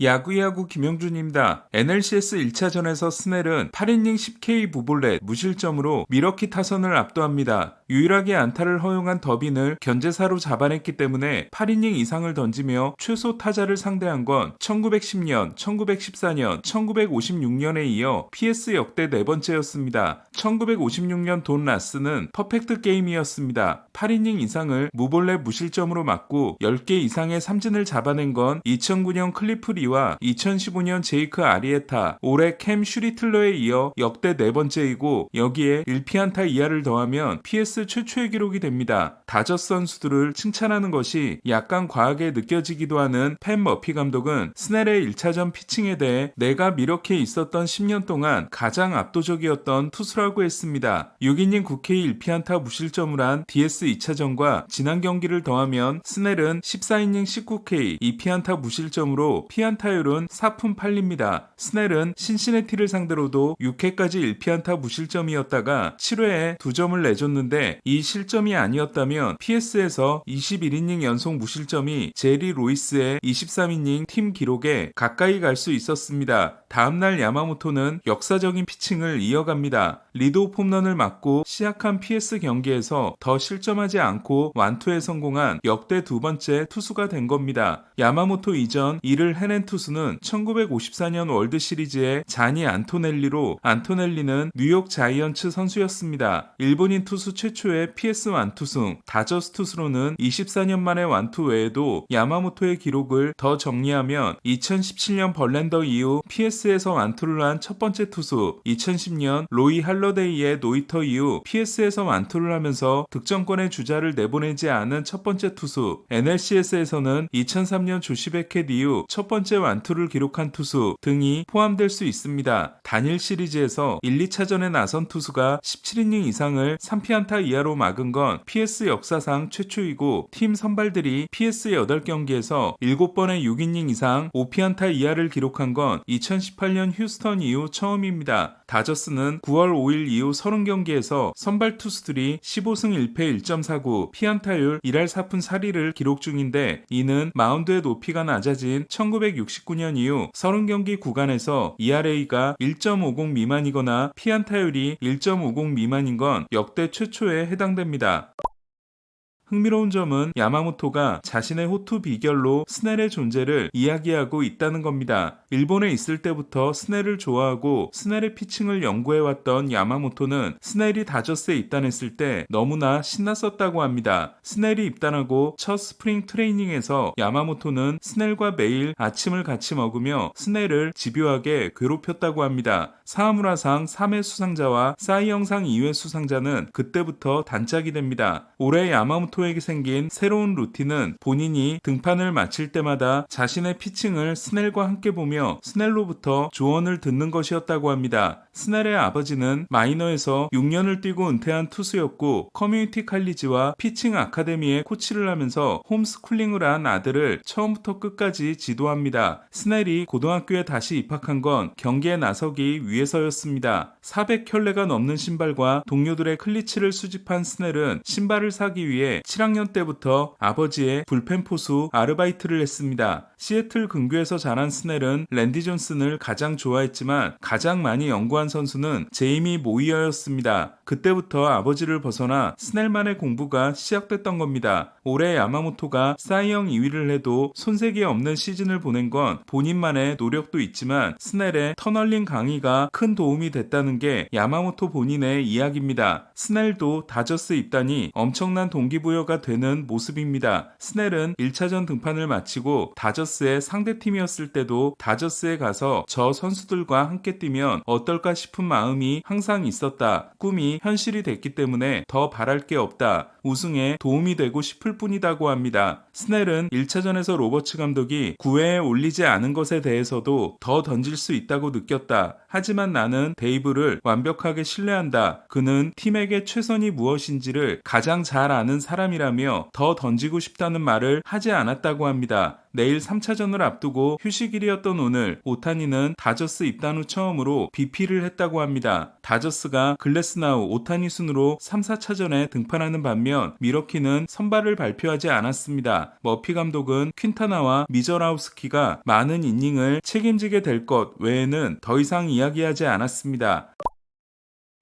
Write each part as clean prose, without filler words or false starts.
야구야구 김영준입니다. NLCS 1차전에서 스넬은 8이닝 10K 무볼넷 무실점으로 미러키 타선을 압도합니다. 유일하게 안타를 허용한 더빈을 견제사로 잡아냈기 때문에 8이닝 이상을 던지며 최소 타자를 상대한 건 1910년, 1914년, 1956년에 이어 PS 역대 네 번째였습니다. 1956년 돈 라스는 퍼펙트 게임이었습니다. 8이닝 이상을 무볼넷 무실점으로 맞고 10개 이상의 삼진을 잡아낸 건 2009년 클리프 리와 2015년 제이크 아리에타, 올해 캠 슈리틀러에 이어 역대 네 번째이고 여기에 1피안타 이하를 더하면 PS 최초의 기록이 됩니다. 다저스 선수들을 칭찬하는 것이 약간 과하게 느껴지기도 하는 팬 머피 감독은 스넬의 1차전 피칭에 대해 내가 미러키에 있었던 10년 동안 가장 압도적이었던 투수라고 했습니다. 6이닝 9K 1피안타 무실점을 한 DS 2차전과 지난 경기를 더하면 스넬은 14이닝 19K 2피안타 무실점으로 피안타율은 4푼 8리입니다. 스넬은 신시내티를 상대로도 6회까지 1피안타 무실점이었다가 7회에 2점을 내줬는데 이 실점이 아니었다면 PS에서 21이닝 연속 무실점이 제리 로이스의 23이닝 팀 기록에 가까이 갈 수 있었습니다. 다음날 야마모토는 역사적인 피칭을 이어갑니다. 리드오프 홈런을 맞고 시작한 PS 경기에서 더 실점하지 않고 완투에 성공한 역대 두 번째 투수가 된 겁니다. 야마모토 이전 이를 해낸 투수는 1954년 월드시리즈의 자니 안토넬리로 안토넬리는 뉴욕 자이언츠 선수였습니다. 일본인 투수 최초의 PS 완투승, 다저스 투수로는 24년 만에 완투 외에도 야마모토의 기록을 더 정리하면 2017년 벌랜더 이후 PS에서 완투를 한 첫 번째 투수, 2010년 로이 할러데이의 노히터 이후 PS에서 완투를 하면서 득점권의 주자를 내보내지 않은 첫 번째 투수, NLCS에서는 2003년 조시 베켓 이후 첫 번째 완투를 기록한 투수 등이 포함될 수 있습니다. 단일 시리즈에서 1, 2차전에 나선 투수가 17이닝 이상을 3피안타 이하로 막은 건 PS 역사상 최초이고 팀 선발들이 PS 8경기에서 7번의 6이닝 이상 5피안타 이하를 기록한 건 2018년 휴스턴 이후 처음입니다. 다저스는 9월 5일 이후 30경기에서 선발 투수들이 15승 1패 1.49, 피안타율 1할 4푼 4리를 기록 중인데 이는 마운드의 높이가 낮아진 1969년 이후 30경기 구간에서 ERA가 1.50 미만이거나 피안타율이 1.50 미만인 건 역대 최초에 해당됩니다. 흥미로운 점은 야마모토가 자신의 호투 비결로 스넬의 존재를 이야기하고 있다는 겁니다. 일본에 있을 때부터 스넬을 좋아하고 스넬의 피칭을 연구해왔던 야마모토는 스넬이 다저스에 입단했을 때 너무나 신났었다고 합니다. 스넬이 입단하고 첫 스프링 트레이닝에서 야마모토는 스넬과 매일 아침을 같이 먹으며 스넬을 집요하게 괴롭혔다고 합니다. 사하무라상 3회 수상자와 사이영상 2회 수상자는 그때부터 단짝이 됩니다. 올해 야마모토에게 생긴 새로운 루틴은 본인이 등판을 마칠 때마다 자신의 피칭을 스넬과 함께 보며 스넬로부터 조언을 듣는 것이었다고 합니다. 스넬의 아버지는 마이너에서 6년을 뛰고 은퇴한 투수였고 커뮤니티 칼리지와 피칭 아카데미에 코치를 하면서 홈스쿨링을 한 아들을 처음부터 끝까지 지도합니다. 스넬이 고등학교에 다시 입학한 건 경기에 나서기 위해서였습니다. 400켤레가 넘는 신발과 동료들의 클리치를 수집한 스넬은 신발을 사기 위해 7학년 때부터 아버지의 불펜 포수 아르바이트를 했습니다. 시애틀 근교에서 자란 스넬은 랜디 존슨을 가장 좋아했지만 가장 많이 연구한 선수는 제이미 모이어였습니다. 그때부터 아버지를 벗어나 스넬만의 공부가 시작됐던 겁니다. 올해 야마모토가 사이영 2위를 해도 손색이 없는 시즌을 보낸 건 본인만의 노력도 있지만 스넬의 터널링 강의가 큰 도움이 됐다는 게 야마모토 본인의 이야기입니다. 스넬도 다저스 입단이 엄청난 동기부여가 되는 모습입니다. 스넬은 1차전 등판을 마치고 다저스의 상대팀이었을 때도 다저스에 가서 저 선수들과 함께 뛰면 어떨까 싶은 마음이 항상 있었다. 꿈이 현실이 됐기 때문에 더 바랄 게 없다. 우승에 도움이 되고 싶을 뿐이다고 합니다. 스넬은 1차전에서 로버츠 감독이 9회에 올리지 않은 것에 대해서도 더 던질 수 있다고 느꼈다. 하지만 나는 데이브를 완벽하게 신뢰한다. 그는 팀에게 최선이 무엇인지를 가장 잘 아는 사람이라며 더 던지고 싶다는 말을 하지 않았다고 합니다. 내일 3차전을 앞두고 휴식일이었던 오늘 오타니는 다저스 입단 후 처음으로 BP를 했다고 합니다. 다저스가 글래스나우, 오타니 순으로 3, 4차전에 등판하는 반면 미러키는 선발을 발표하지 않았습니다. 머피 감독은 퀸타나와 미저라우스키가 많은 이닝을 책임지게 될 것 외에는 더 이상 이야기하지 않았습니다.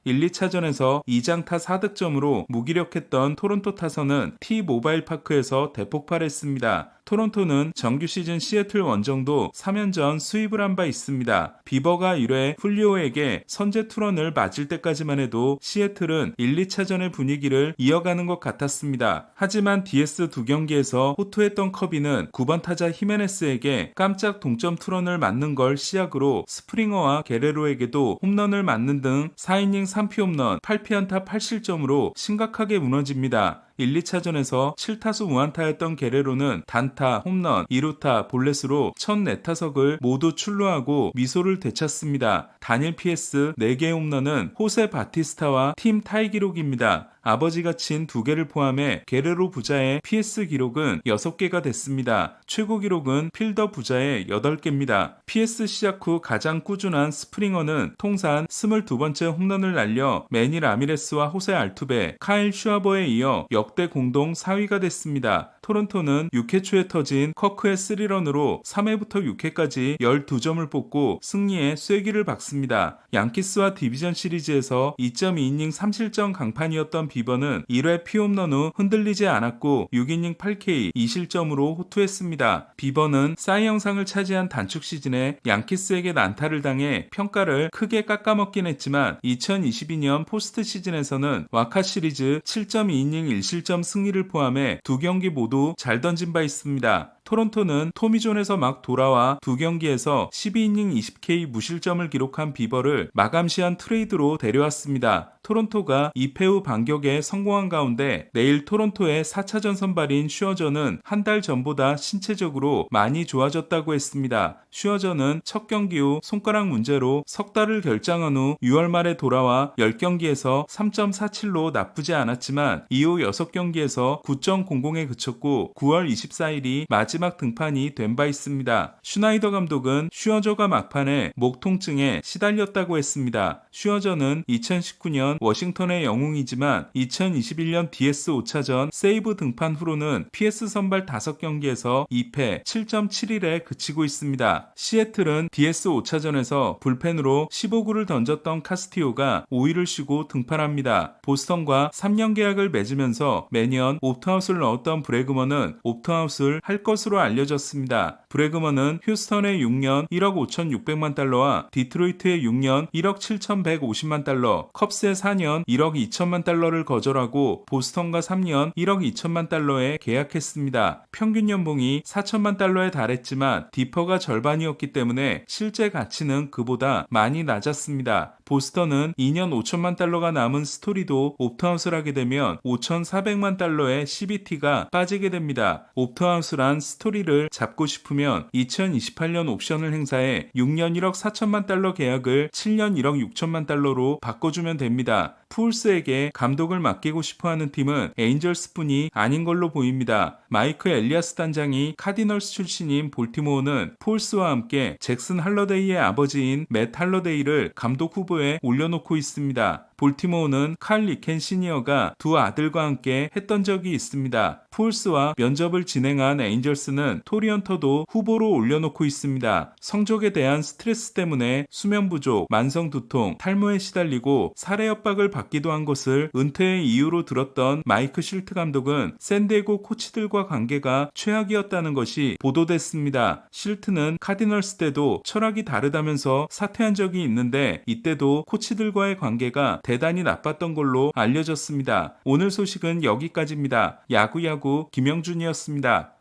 1, 2차전에서 2장타 4득점으로 무기력했던 토론토 타선은 T-모바일 파크에서 대폭발했습니다. 토론토는 정규 시즌 시애틀 원정도 3연전 수입을 한 바 있습니다. 비버가 1회 훌리오에게 선제 투런을 맞을 때까지만 해도 시애틀은 1, 2차전의 분위기를 이어가는 것 같았습니다. 하지만 DS 두 경기에서 호투했던 커비는 9번 타자 히메네스에게 깜짝 동점 투런을 맞는 걸 시작으로 스프링어와 게레로에게도 홈런을 맞는 등 4이닝 3피 홈런, 8피안타 8실점으로 심각하게 무너집니다. 1, 2차전에서 7타수 무안타였던 게레로는 단타, 홈런, 2루타, 볼넷으로 첫 4타석을 모두 출루하고 미소를 되찾습니다. 단일 PS 4개 홈런은 호세 바티스타와 팀 타이 기록입니다. 아버지가 친 2개를 포함해 게레로 부자의 PS 기록은 6개가 됐습니다. 최고 기록은 필더 부자의 8개입니다. PS 시작 후 가장 꾸준한 스프링어는 통산 22번째 홈런을 날려 매니 라미레스와 호세 알투베, 카일 슈아버에 이어 역대 공동 4위가 됐습니다. 토론토는 6회 초에 터진 커크의 3런으로 3회부터 6회까지 12점을 뽑고 승리에 쐐기를 박습니다. 양키스와 디비전 시리즈에서 2.2이닝 3실점 강판이었던 비버는 1회 피홈런 후 흔들리지 않았고 6이닝 8K 2실점으로 호투했습니다. 비버는 사이 영상을 차지한 단축 시즌에 양키스에게 난타를 당해 평가를 크게 깎아먹긴 했지만 2022년 포스트 시즌에서는 와카 시리즈 7.2이닝 1실점 승리를 포함해 2경기 모두 잘 던진 바 있습니다. 토론토는 토미존에서 막 돌아와 2경기에서 12이닝 20K 무실점을 기록한 비버를 마감시한 트레이드로 데려왔습니다. 토론토가 2패 후 반격에 성공한 가운데 내일 토론토의 4차전 선발인 슈어저는 한 달 전보다 신체적으로 많이 좋아졌다고 했습니다. 슈어저는 첫 경기 후 손가락 문제로 석 달을 결장한 후 6월 말에 돌아와 10경기에서 3.47로 나쁘지 않았지만 이후 6경기에서 9.00에 그쳤고 9월 24일이 마지막 등판이 된 바 있습니다. 슈나이더 감독은 슈어저가 막판에 목 통증에 시달렸다고 했습니다. 슈어저는 2019년 워싱턴의 영웅이지만 2021년 DS 5차전 세이브 등판 후로는 PS 선발 5경기에서 2패 7.71에 그치고 있습니다. 시애틀은 DS 5차전에서 불펜으로 15구를 던졌던 카스티오가 5일을 쉬고 등판합니다. 보스턴과 3년 계약을 맺으면서 매년 옵트아웃을 넣었던 브래그먼은 옵트아웃을 할 것으로 알려졌습니다. 브래그먼은 휴스턴의 6년 1억 5,600만 달러와 디트로이트의 6년 1억 7,150만 달러, 컵스의 4년 1억 2천만 달러를 거절하고 보스턴과 3년 1억 2천만 달러에 계약했습니다. 평균 연봉이 4천만 달러에 달했지만 디퍼가 절반이었기 때문에 실제 가치는 그보다 많이 낮았습니다. 보스턴은 2년 5천만 달러가 남은 스토리도 옵트아웃을 하게 되면 5,400만 달러의 CBT가 빠지게 됩니다. 옵트아웃을 한 스토리를 잡고 싶으면 2028년 옵션을 행사해 6년 1억 4천만 달러 계약을 7년 1억 6천만 달러로 바꿔주면 됩니다. 푸울스에게 감독을 맡기고 싶어하는 팀은 에인절스뿐이 아닌 걸로 보입니다. 마이크 엘리아스 단장이 카디널스 출신인 볼티모어는 푸울스와 함께 잭슨 할러데이의 아버지인 맷 할러데이를 감독 후보에 올려놓고 있습니다. 볼티모어는 칼 리켄 시니어가 두 아들과 함께 했던 적이 있습니다. 푸울스와 면접을 진행한 에인절스는 토리 헌터도 후보로 올려놓고 있습니다. 성적에 대한 스트레스 때문에 수면 부족, 만성 두통, 탈모에 시달리고 살해 협박을 받기도 한 것을 은퇴의 이유로 들었던 마이크 실트 감독은 샌디에고 코치들과 관계가 최악이었다는 것이 보도됐습니다. 실트는 카디널스 때도 철학이 다르다면서 사퇴한 적이 있는데 이때도 코치들과의 관계가 대단히 나빴던 걸로 알려졌습니다. 오늘 소식은 여기까지입니다. 야구야구 김영준이었습니다.